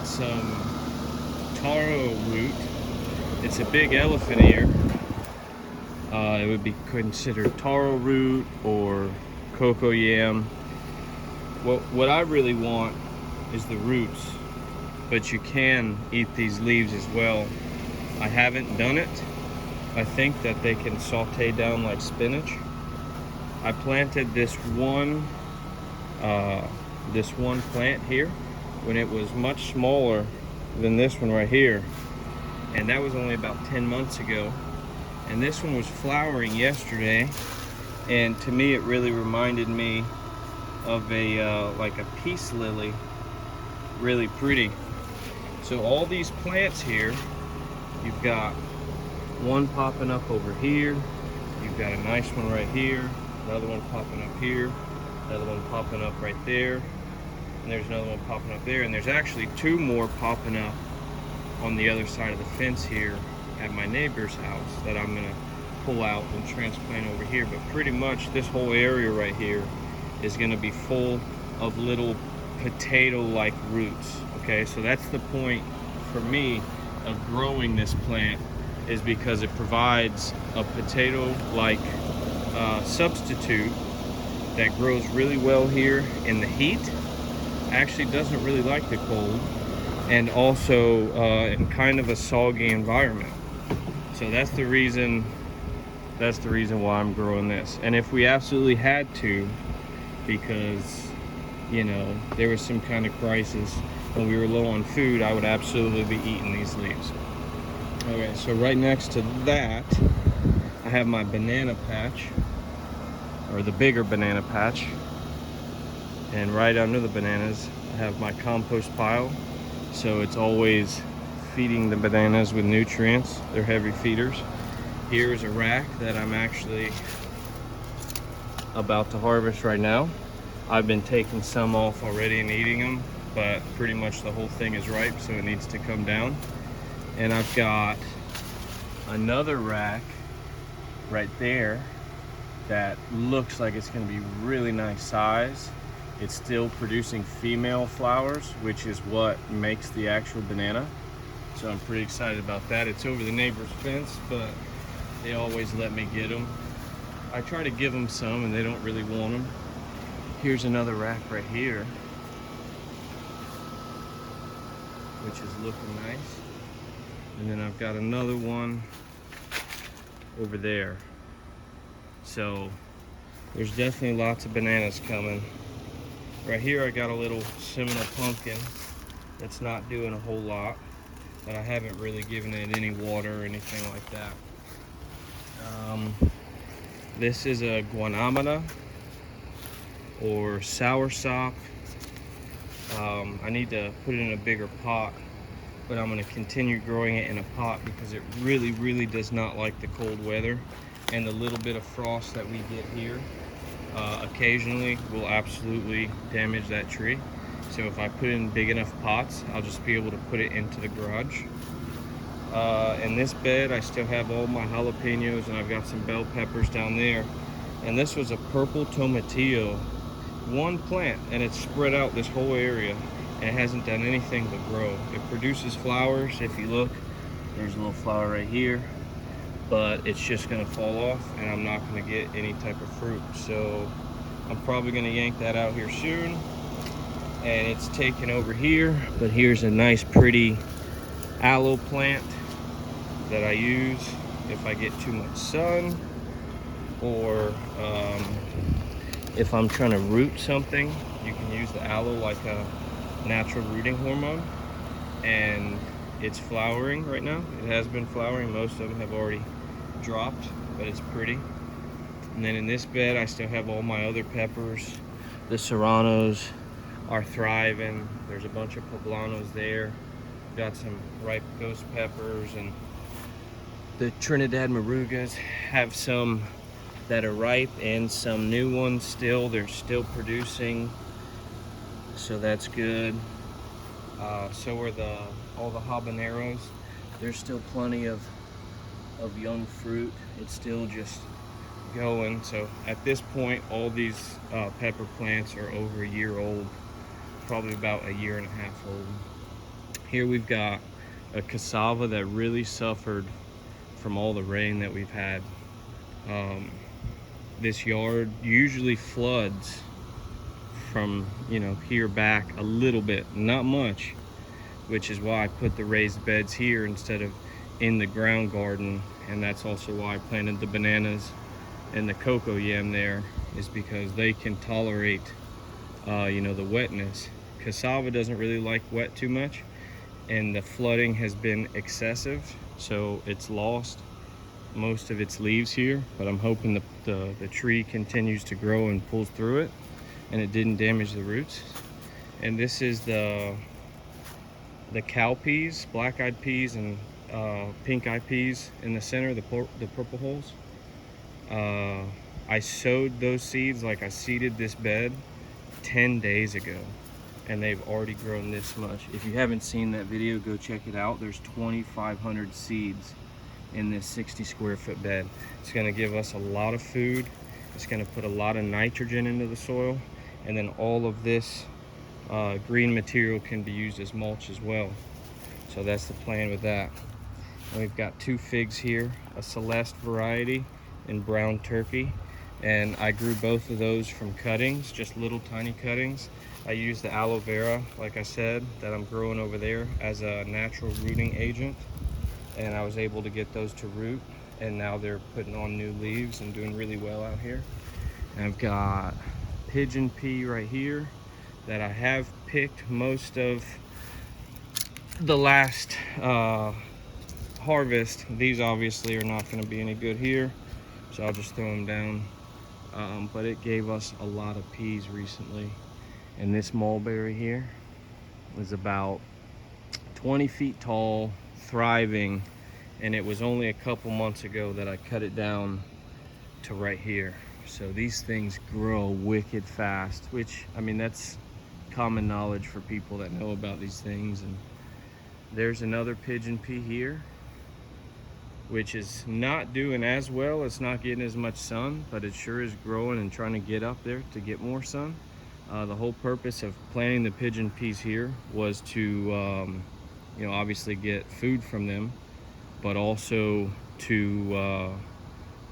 got some taro root. It's a big elephant ear. It would be considered taro root or cocoa yam. What I really want is the roots, but you can eat these leaves as well. I haven't done it. I think that they can saute down like spinach. I planted this one plant here when it was much smaller than this one right here, and that was only about 10 months ago. And this one was flowering yesterday, and to me it really reminded me of a like a peace lily. Really pretty. So all these plants here, you've got one popping up over here, you've got a nice one right here, another one popping up here, another one popping up right there, and there's another one popping up there, and there's actually two more popping up on the other side of the fence here at my neighbor's house that I'm gonna pull out and transplant over here. But pretty much this whole area right here is gonna be full of little potato-like roots. Okay, so that's the point for me of growing this plant, is because it provides a potato-like substitute that grows really well here in the heat. Actually doesn't really like the cold, and also in kind of a soggy environment. So that's the reason why I'm growing this. And if we absolutely had to, because you know there was some kind of crisis and we were low on food, I would absolutely be eating these leaves. Okay, so right next to that I have my banana patch, or the bigger banana patch, and right under the bananas I have my compost pile. So it's always feeding the bananas with nutrients. They're heavy feeders. Here's a rack that I'm actually about to harvest right now. I've been taking some off already and eating them, but pretty much the whole thing is ripe, so it needs to come down. And I've got another rack right there that looks like it's going to be really nice size. It's still producing female flowers, which is what makes the actual banana. So I'm pretty excited about that. It's over the neighbor's fence, but they always let me get them. I try to give them some and they don't really want them. Here's another rack right here, which is looking nice. And then I've got another one over there. So there's definitely lots of bananas coming. Right here I got a little Seminole pumpkin that's not doing a whole lot, but I haven't really given it any water or anything like that. This is a guanabana or soursop. I need to put it in a bigger pot, but I'm going to continue growing it in a pot because it really does not like the cold weather, and the little bit of frost that we get here occasionally will absolutely damage that tree. So if I put it in big enough pots, I'll just be able to put it into the garage. In this bed I still have all my jalapenos, and I've got some bell peppers down there. And this was a purple tomatillo, one plant, and it's spread out this whole area and it hasn't done anything but grow. It produces flowers. If you look, there's a little flower right here, but it's just gonna fall off and I'm not gonna get any type of fruit. So I'm probably gonna yank that out here soon, and it's taken over here. But here's a nice pretty aloe plant that I use if I get too much sun, or if I'm trying to root something. You can use the aloe like a natural rooting hormone, and it's flowering right now. It has been flowering. Most of them have already dropped, but it's pretty. And then in this bed I still have all my other peppers. The serranos are thriving. There's a bunch of poblanos there. Got some ripe ghost peppers, and the Trinidad Marugas have some that are ripe and some new ones still. They're still producing, so that's good. So are all the habaneros. There's still plenty of young fruit. It's still just going. So at this point all these pepper plants are over a year old, probably about a year and a half old. Here we've got a cassava that really suffered from all the rain that we've had. This yard usually floods from, you know, here back a little bit, not much, which is why I put the raised beds here instead of in the ground garden. And that's also why I planted the bananas and the cocoa yam there, is because they can tolerate you know, the wetness. Cassava doesn't really like wet too much, and the flooding has been excessive, so it's lost most of its leaves here, but I'm hoping the tree continues to grow and pulls through it and it didn't damage the roots. And this is the cow peas, black-eyed peas, and pink-eyed peas in the center, the purple holes. I sowed those seeds, like I seeded this bed 10 days ago, and they've already grown this much. If you haven't seen that video, go check it out. There's 2,500 seeds in this 60 square foot bed. It's gonna give us a lot of food. It's gonna put a lot of nitrogen into the soil, and then all of this green material can be used as mulch as well. So that's the plan with that. And we've got 2 figs here, a Celeste variety and brown turkey. And I grew both of those from cuttings, just little tiny cuttings. I used the aloe vera, like I said, that I'm growing over there as a natural rooting agent. And I was able to get those to root, and now they're putting on new leaves and doing really well out here. And I've got pigeon pea right here that I have picked most of the last harvest. These obviously are not going to be any good here, so I'll just throw them down. But it gave us a lot of peas recently. And this mulberry here is about 20 feet tall, thriving, and it was only a couple months ago that I cut it down to right here. So these things grow wicked fast, which, I mean, that's common knowledge for people that know about these things. And there's another pigeon pea here, which is not doing as well. It's not getting as much sun, but it sure is growing and trying to get up there to get more sun. The whole purpose of planting the pigeon peas here was to, you know, obviously get food from them, but also to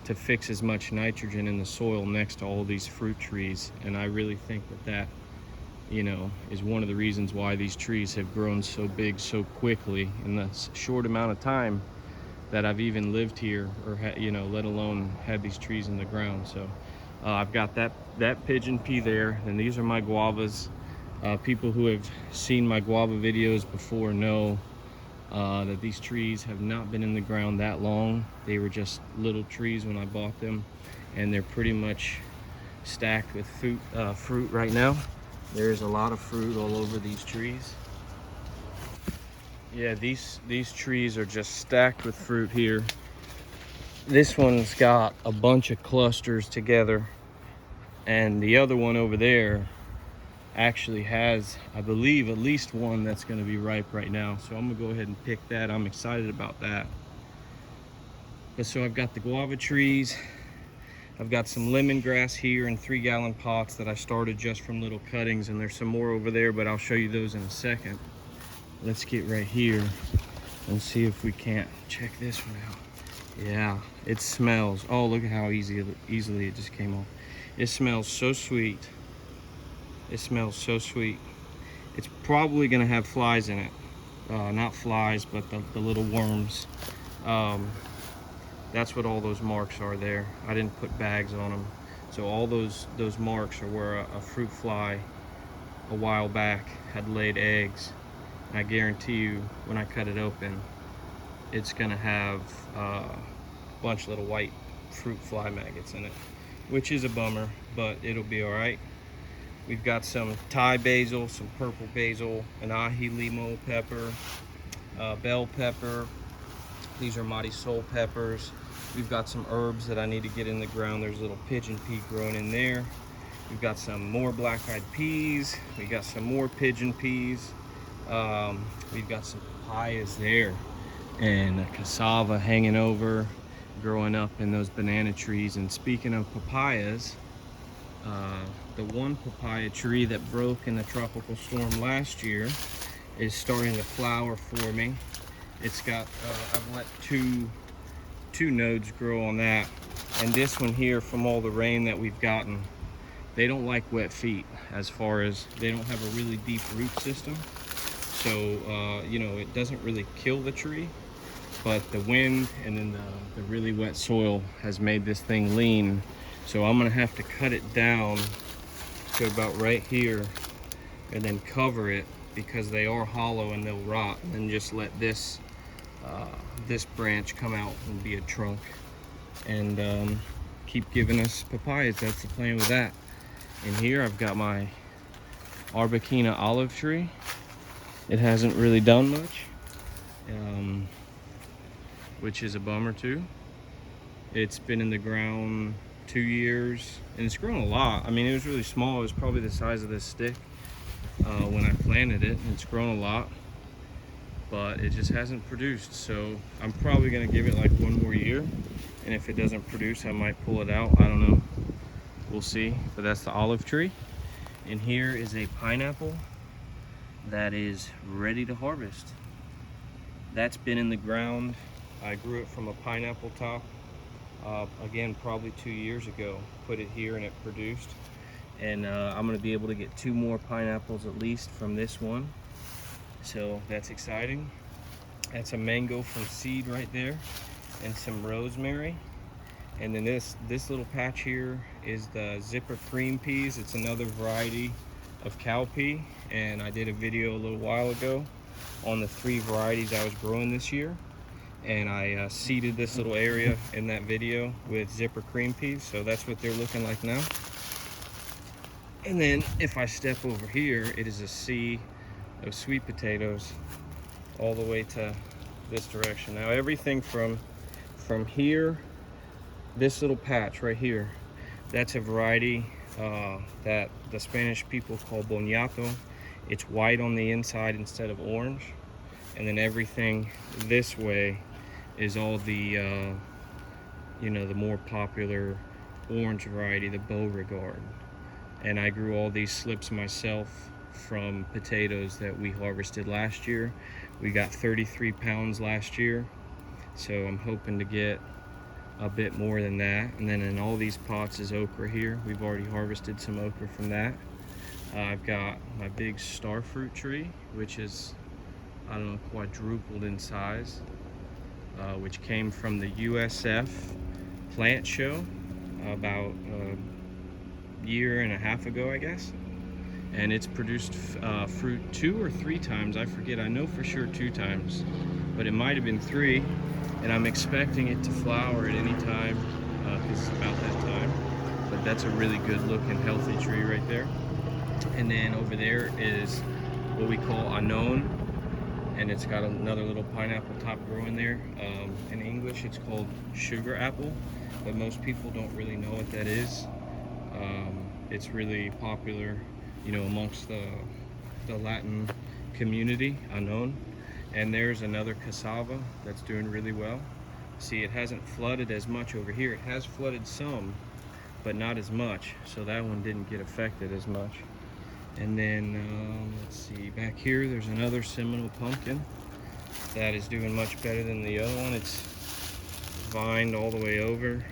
fix as much nitrogen in the soil next to all these fruit trees. And I really think that, you know, is one of the reasons why these trees have grown so big so quickly in the short amount of time that I've even lived here, or you know, let alone had these trees in the ground. So I've got that pigeon pea there, and these are my guavas. People who have seen my guava videos before know that these trees have not been in the ground that long. They were just little trees when I bought them, and they're pretty much stacked with fruit right now. There's a lot of fruit all over these trees. Yeah, these trees are just stacked with fruit here. This one's got a bunch of clusters together, and the other one over there actually has, I believe, at least one that's going to be ripe right now. So I'm gonna go ahead and pick that. I'm excited about that. But so I've got the guava trees. I've got some lemongrass here in 3-gallon pots that I started just from little cuttings, and there's some more over there, but I'll show you those in a second. Let's get right here and see if we can't check this one out. Yeah, it smells. Oh, look at how easily it just came off. It smells so sweet. It smells so sweet. It's probably gonna have flies in it. Not flies, but the little worms. That's what all those marks are there. I didn't put bags on them. So all those marks are where a fruit fly a while back had laid eggs. I guarantee you, when I cut it open, it's gonna have a bunch of little white fruit fly maggots in it, which is a bummer, but it'll be all right. We've got some Thai basil, some purple basil, an ahi limo pepper, bell pepper. These are marisol peppers. We've got some herbs that I need to get in the ground. There's a little pigeon pea growing in there. We've got some more black-eyed peas. We got some more pigeon peas. We've got some papayas there, and a cassava hanging over, growing up in those banana trees. And speaking of papayas, the one papaya tree that broke in the tropical storm last year is starting to flower for me. It's got, I've let two nodes grow on that. And this one here, from all the rain that we've gotten, they don't like wet feet, as far as they don't have a really deep root system. So, you know, it doesn't really kill the tree, but the wind and then the really wet soil has made this thing lean. So I'm gonna have to cut it down to about right here and then cover it, because they are hollow and they'll rot, and then just let this this branch come out and be a trunk, and keep giving us papayas. That's the plan with that. And here I've got my Arbequina olive tree. It hasn't really done much, which is a bummer too. It's been in the ground 2 years, and it's grown a lot. I mean, it was really small. It was probably the size of this stick when I planted it, and it's grown a lot, but it just hasn't produced. So I'm probably gonna give it like 1 more year, and if it doesn't produce, I might pull it out. I don't know, we'll see. But that's the olive tree. And here is a pineapple that is ready to harvest. That's been in the ground. I grew it from a pineapple top, again, probably 2 years ago. Put it here and it produced. And I'm gonna be able to get 2 more pineapples at least from this one. So that's exciting. That's a mango from seed right there, and some rosemary. And then this little patch here is the zipper cream peas. It's another variety of cowpea, and I did a video a little while ago on the 3 varieties I was growing this year, and I seeded this little area in that video with zipper cream peas. So that's what they're looking like now. And then if I step over here, it is a sea of sweet potatoes all the way to this direction. Now everything from here, this little patch right here, that's a variety that the Spanish people call boniato. It's white on the inside instead of orange. And then everything this way is all the you know, the more popular orange variety, the Beauregard. And I grew all these slips myself from potatoes that we harvested last year. We got 33 pounds last year, so I'm hoping to get a bit more than that. And then in all these pots is okra here. We've already harvested some okra from that. I've got my big starfruit tree, which is, I don't know, quadrupled in size, which came from the USF plant show about a year and a half ago, I guess. And it's produced fruit 2 or 3 times, I forget. I know for sure 2 times, but it might have been 3. And I'm expecting it to flower at any time, because it's about that time. But that's a really good looking, healthy tree right there. And then over there is what we call anon, and it's got another little pineapple top growing there. In English it's called sugar apple, but most people don't really know what that is. It's really popular, you know, amongst the Latin community, anon. And there's another cassava that's doing really well. See, it hasn't flooded as much over here. It has flooded some, but not as much. So that one didn't get affected as much. And then, let's see, back here, there's another Seminole pumpkin that is doing much better than the other one. It's vined all the way over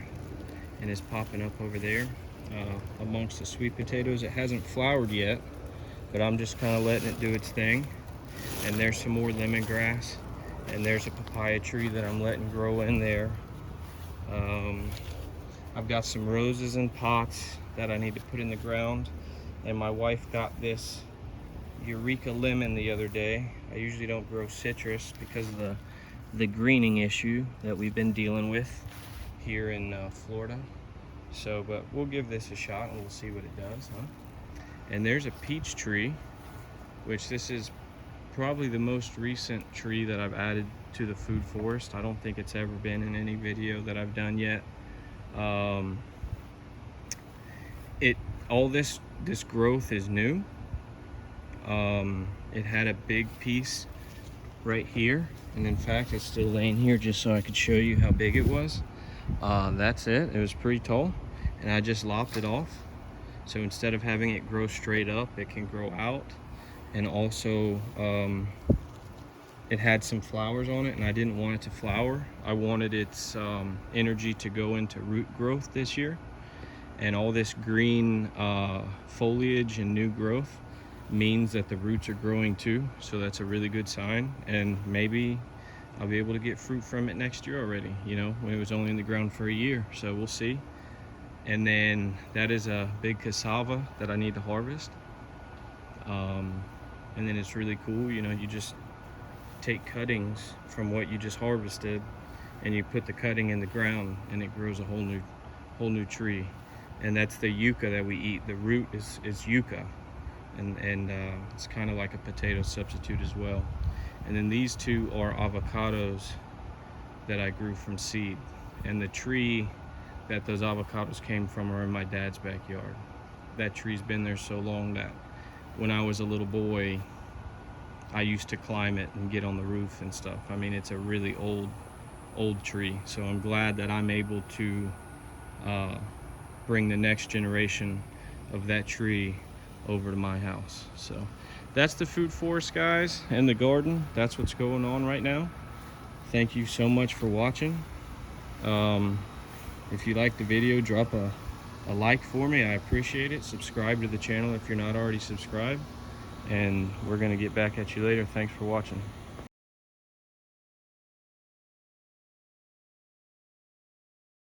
and is popping up over there amongst the sweet potatoes. It hasn't flowered yet, but I'm just kind of letting it do its thing. And there's some more lemongrass, and there's a papaya tree that I'm letting grow in there. I've got some roses in pots that I need to put in the ground, and my wife got this Eureka lemon the other day. I usually don't grow citrus because of the greening issue that we've been dealing with here in Florida. So, but we'll give this a shot and we'll see what it does, huh? And there's a peach tree, which this is probably the most recent tree that I've added to the food forest. I don't think it's ever been in any video that I've done yet. All this growth is new. It had a big piece right here, and in fact it's still laying here just so I could show you how big it was. That's it. It was pretty tall, and I just lopped it off. So instead of having it grow straight up, it can grow out, and also it had some flowers on it, and I didn't want it to flower. I wanted its energy to go into root growth this year. And all this green foliage and new growth means that the roots are growing too. So that's a really good sign. And maybe I'll be able to get fruit from it next year already, you know, when it was only in the ground for a year. So we'll see. And then that is a big cassava that I need to harvest. And then it's really cool, you know, you just take cuttings from what you just harvested and you put the cutting in the ground and it grows a whole new tree. And that's the yucca that we eat. The root is yucca, and it's kind of like a potato substitute as well. And then these two are avocados that I grew from seed, and the tree that those avocados came from are in my dad's backyard. That tree's been there so long that when I was a little boy, I used to climb it and get on the roof and stuff. I mean, it's a really old tree, so I'm glad that I'm able to bring the next generation of that tree over to my house. So that's the food forest, guys, and the garden. That's what's going on right now. Thank you so much for watching. If you liked the video, drop a like for me. I appreciate it. Subscribe to the channel if you're not already subscribed, and we're gonna get back at you later. Thanks for watching.